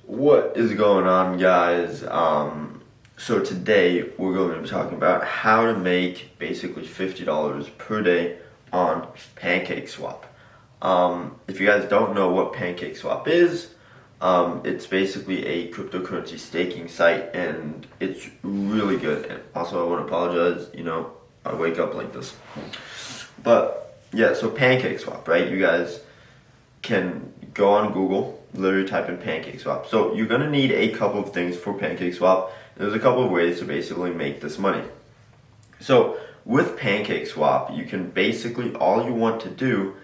What is going on, guys? So today we're going to be talking about how to make basically $50 per day on PancakeSwap. If you guys don't know what PancakeSwap is, it's basically a cryptocurrency staking site, and it's really good. And also, I want to apologize. I wake up like this, but yeah. So PancakeSwap, right? You guys can go on Google, literally type in PancakeSwap. So you're gonna need a couple of things for PancakeSwap. There's a couple of ways to basically make this money. So with PancakeSwap, you can basically, all you want to do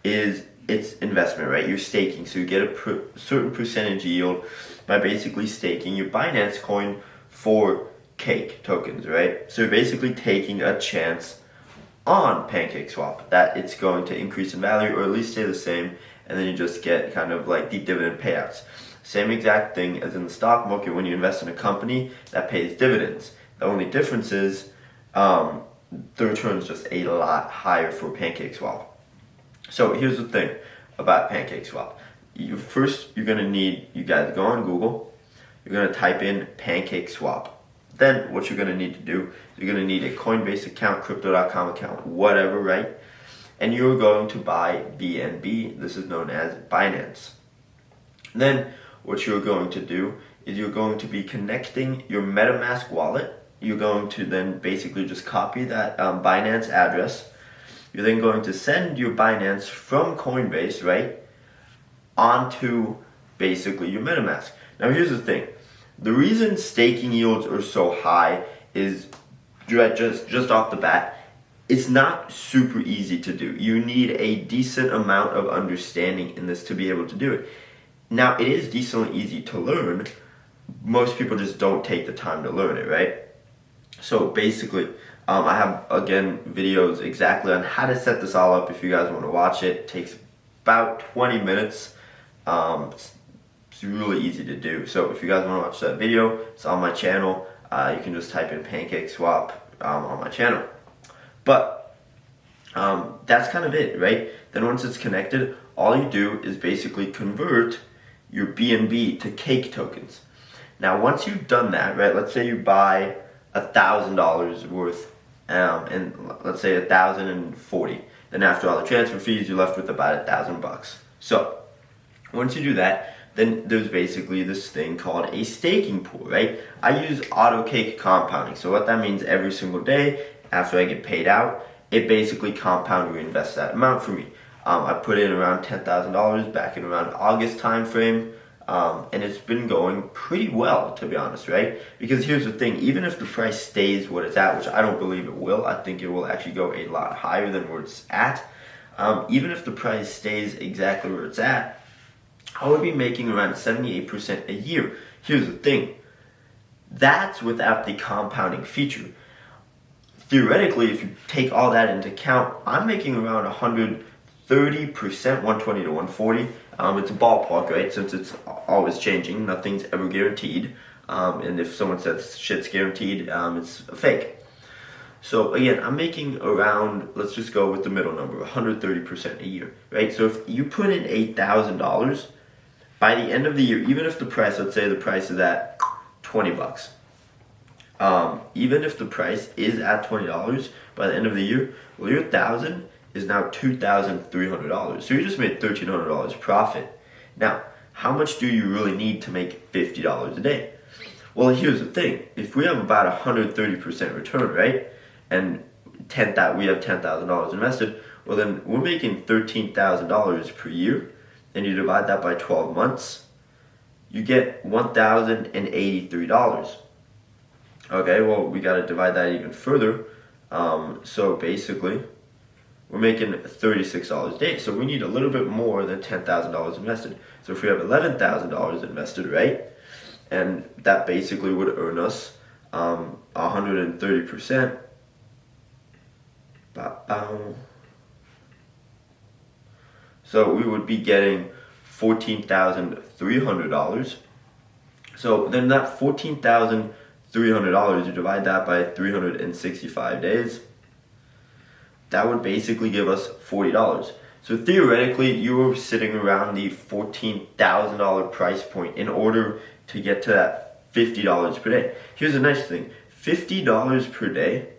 is it's investment, right? You're staking, so you get a certain percentage yield by basically staking your Binance coin for cake tokens, right? So you're basically taking a chance on PancakeSwap that it's going to increase in value or at least stay the same, and then you just get kind of like the dividend payouts. Same exact thing as in the stock market when you invest in a company that pays dividends. The only difference is the return is just a lot higher for PancakeSwap. So here's the thing about PancakeSwap. You're gonna need, you guys go on Google, you're gonna type in PancakeSwap. Then what you're gonna need to do, you're gonna need a Coinbase account, crypto.com account, whatever, right? And you're going to buy BNB. This is known as Binance. Then what you're going to do is you're going to be connecting your MetaMask wallet. You're going to then basically just copy that Binance address. You're then going to send your Binance from Coinbase, right, onto basically your MetaMask. Now here's the thing. The reason staking yields are so high is just off the bat, it's not super easy to do. You need a decent amount of understanding in this to be able to do it. Now, it is decently easy to learn. Most people just don't take the time to learn it, right? So basically, I have, again, videos exactly on how to set this all up if you guys want to watch it. It takes about 20 minutes. It's really easy to do. So if you guys want to watch that video, it's on my channel. You can just type in PancakeSwap on my channel. But that's kind of it, right? Then once it's connected, all you do is basically convert your BNB to cake tokens. Now, once you've done that, right? Let's say you buy $1,000 worth, and let's say 1,040. Then after all the transfer fees, you're left with about $1,000. So once you do that, then there's basically this thing called a staking pool, right? I use auto cake compounding. So what that means, every single day after I get paid out, it basically compound reinvests that amount for me. I put in around $10,000 back in around August time frame, and it's been going pretty well, to be honest, right? Because here's the thing, even if the price stays what it's at, which I don't believe it will, I think it will actually go a lot higher than where it's at. Even if the price stays exactly where it's at, I would be making around 78% a year. Here's the thing, that's without the compounding feature. Theoretically, if you take all that into account, I'm making around 130%, 120 to 140. It's a ballpark, right? Since it's always changing, nothing's ever guaranteed. And if someone says shit's guaranteed, it's a fake. So again, I'm making around, let's just go with the middle number, 130% a year, right? So if you put in $8,000, by the end of the year, even if the price, let's say the price is at $20, even if the price is at $20 by the end of the year, well, your $1,000 is now $2,300. So you just made $1,300 profit. Now, how much do you really need to make $50 a day? Well, here's the thing. If we have about 130% return, right, and we have $10,000 invested, well, then we're making $13,000 per year, and you divide that by 12 months, you get $1,083. Okay, well, we got to divide that even further. So basically, we're making $36 a day. So we need a little bit more than $10,000 invested. So if we have $11,000 invested, right, and that basically would earn us 130%. So we would be getting $14,300. So then that $14,300, you divide that by 365 days, that would basically give us $40. So theoretically, you were sitting around the $14,000 price point in order to get to that $50 per day. Here's the nice thing. $50 per day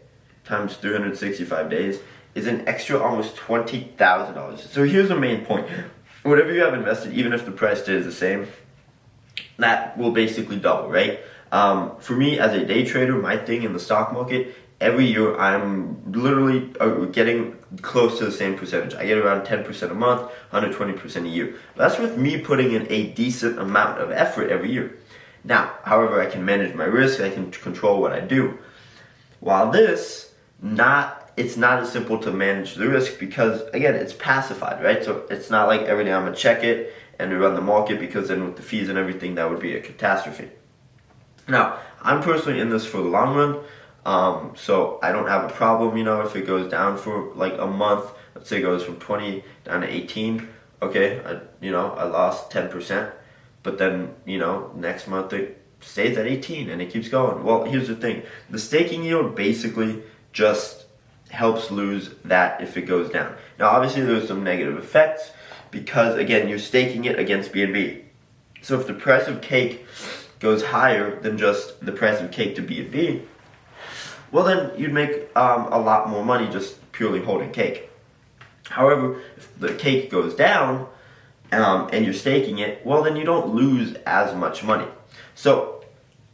times 365 days is an extra almost $20,000. So here's the main point. Whatever you have invested, even if the price stays the same, that will basically double, right? For me as a day trader, my thing in the stock market, every year I'm literally getting close to the same percentage. I get around 10% a month, 120% a year. That's with me putting in a decent amount of effort every year. Now, however, I can manage my risk, I can control what I do. While this, it's not as simple to manage the risk because, again, it's pacified, right? So it's not like every day I'm gonna check it and run the market, because then with the fees and everything, that would be a catastrophe. Now, I'm personally in this for the long run, so I don't have a problem, if it goes down for like a month. Let's say it goes from 20 down to 18. Okay, I lost 10, but then next month it stays at 18 and it keeps going. Well, here's the thing: the staking yield basically just helps lose that if it goes down. Now, obviously, there's some negative effects because, again, you're staking it against BNB. So if the price of cake goes higher than just the price of cake to BNB, well, then you'd make a lot more money just purely holding cake. However, if the cake goes down and you're staking it, well, then you don't lose as much money. So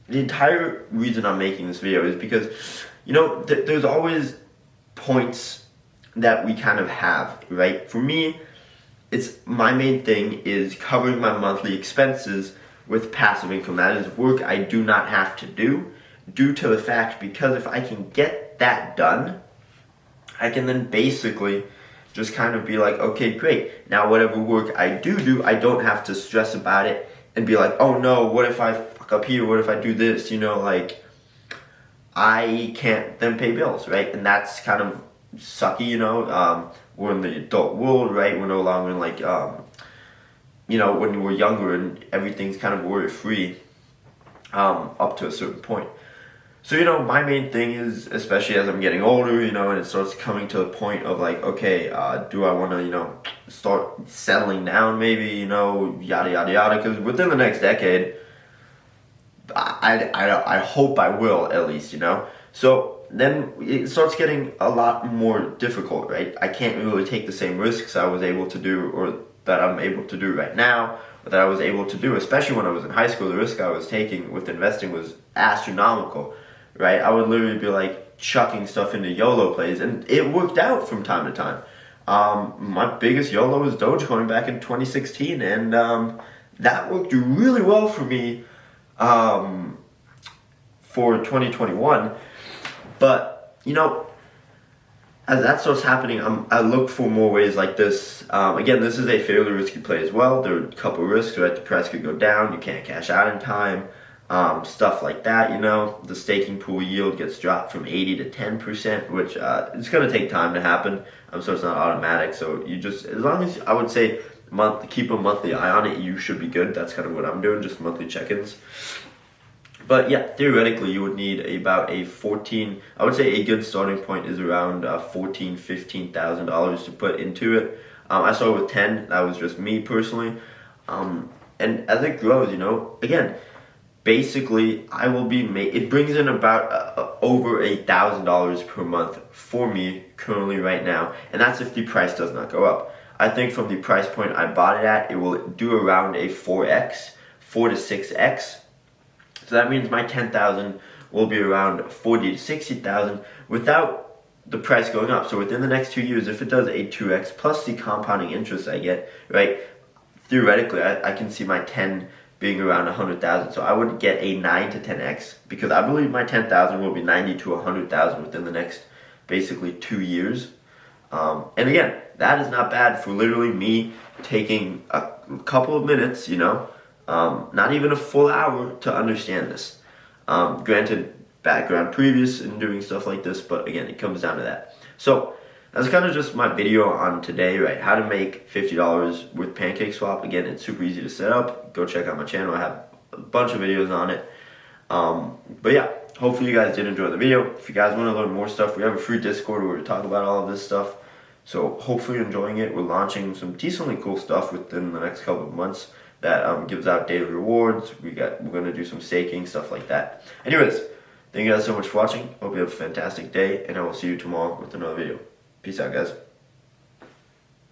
the entire reason I'm making this video is because, there's always points that we kind of have, right? For me, it's my main thing is covering my monthly expenses with passive income. That is work I do not have to do, due to the fact, because if I can get that done, I can then basically just kind of be like, okay, great. Now whatever work I do, I don't have to stress about it and be like, oh no, what if I fuck up here? What if I do this? I can't then pay bills, right? And that's kind of sucky, we're in the adult world, right? We're no longer in like, when we're younger and everything's kind of worry-free up to a certain point. So, my main thing is, especially as I'm getting older, and it starts coming to the point of like, okay, do I want to, start settling down maybe, yada, yada, yada, because within the next decade, I hope I will, at least, So then it starts getting a lot more difficult, right? I can't really take the same risks I was able to do, or that I'm able to do right now, or that I was able to do, especially when I was in high school. The risk I was taking with investing was astronomical, right? I would literally be like chucking stuff into YOLO plays, and it worked out from time to time. My biggest YOLO was Dogecoin back in 2016, and that worked really well for me for 2021. But, as that starts happening, I look for more ways like this. Again, this is a fairly risky play as well. There are a couple of risks, right? The price could go down, you can't cash out in time, stuff like that, The staking pool yield gets dropped from 80 to 10%, which it's going to take time to happen, so it's not automatic. So you just, as long as, I would say, keep a monthly eye on it, you should be good. That's kind of what I'm doing, just monthly check-ins. But yeah, theoretically, you would need about I would say a good starting point is around $14,000, $15,000 to put into it. I started with 10, that was just me personally. And as it grows, again, basically, I will be it brings in about over $1,000 per month for me currently right now. And that's if the price does not go up. I think from the price point I bought it at, it will do around a 4 to 6x. So that means my 10,000 will be around 40 to 60,000 without the price going up. So within the next 2 years, if it does a 2x plus the compounding interest I get, right? Theoretically, I can see my 10 being around 100,000. So I would get a 9 to 10x, because I believe my 10,000 will be 90 to 100,000 within the next basically 2 years. And again, that is not bad for literally me taking a couple of minutes, not even a full hour to understand this. Granted, background previous in doing stuff like this, but again, it comes down to that. So that's kind of just my video on today, right? How to make $50 with PancakeSwap. Again, it's super easy to set up. Go check out my channel. I have a bunch of videos on it. But yeah, hopefully you guys did enjoy the video. If you guys want to learn more stuff, we have a free Discord where we talk about all of this stuff. So hopefully you're enjoying it. We're launching some decently cool stuff within the next couple of months that gives out daily rewards. We're gonna do some staking, stuff like that. Anyways, thank you guys so much for watching. Hope you have a fantastic day, and I will see you tomorrow with another video. Peace out, guys.